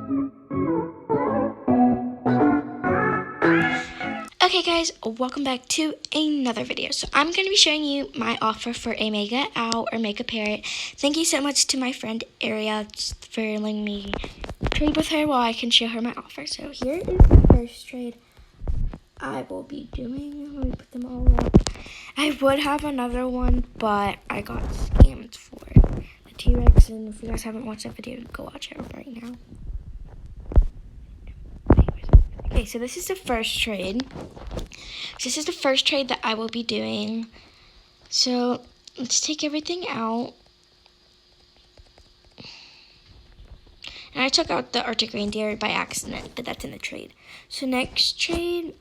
Okay guys, welcome back to another video. So I'm going to be showing you my offer for a Mega Owl or Mega Parrot. Thank you so much to my friend Aria for letting me trade with her while I can show her my offer. So here is the first trade I will be doing. Let me put them all up. I would have another one, but I got scammed for the T-Rex, and if you guys haven't watched that video, go watch it right now. Okay, so this is the first trade. This is the first trade that I will be doing. So let's take everything out. And I took out the Arctic reindeer by accident, but that's in the trade. So next trade,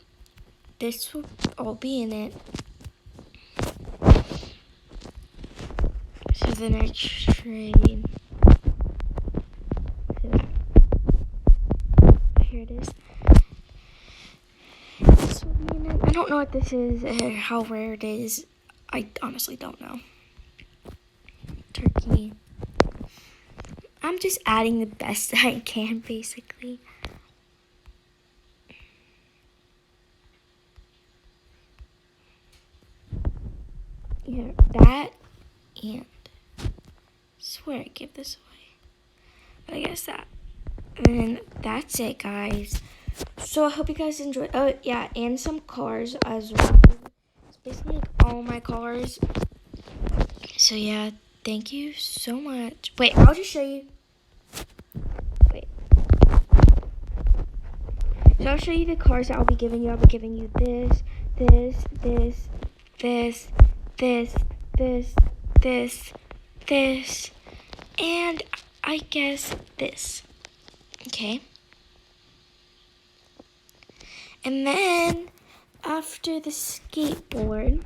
this will all be in it. So the next trade, here it is. I don't know what this is or how rare it is. I honestly don't know. Turkey. I'm just adding the best that I can, basically. Yeah, that and I swear I give this away. But I guess that. And that's it, guys. So I hope you guys enjoyed. Oh yeah, and some cars as well. It's basically like all my cars. So yeah, thank you so much. Wait, I'll just show you. Wait. So I'll show you the cars that I'll be giving you. I'll be giving you this, this, and I guess this. Okay. And then after the skateboard,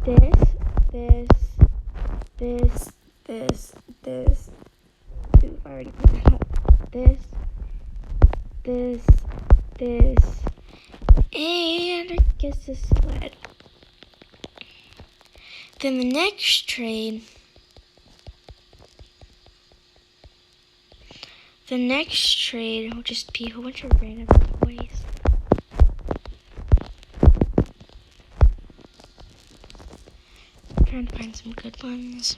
this. Ooh, I already put that up. This, and I guess this sled. Then the next trade. The next trade will just be a whole bunch of random toys. I'm trying to find some good ones.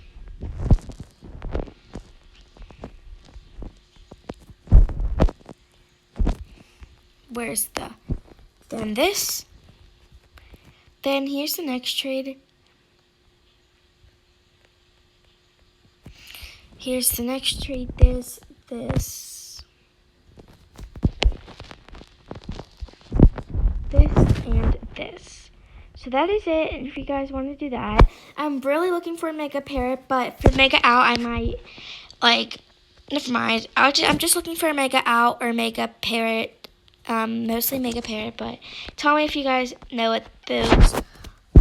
Where's the... Then this. Then here's the next trade. Here's the next trade. This. And this. So that is it. And if you guys want to do that, I'm really looking for a Mega Parrot, but for Mega Owl, I might, never mind. I'm just looking for a Mega Owl or Mega Parrot, mostly Mega Parrot, but tell me if you guys know what those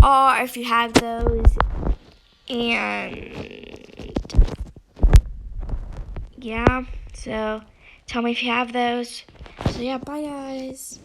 are, if you have those, and yeah, so tell me if you have those. So yeah, bye guys.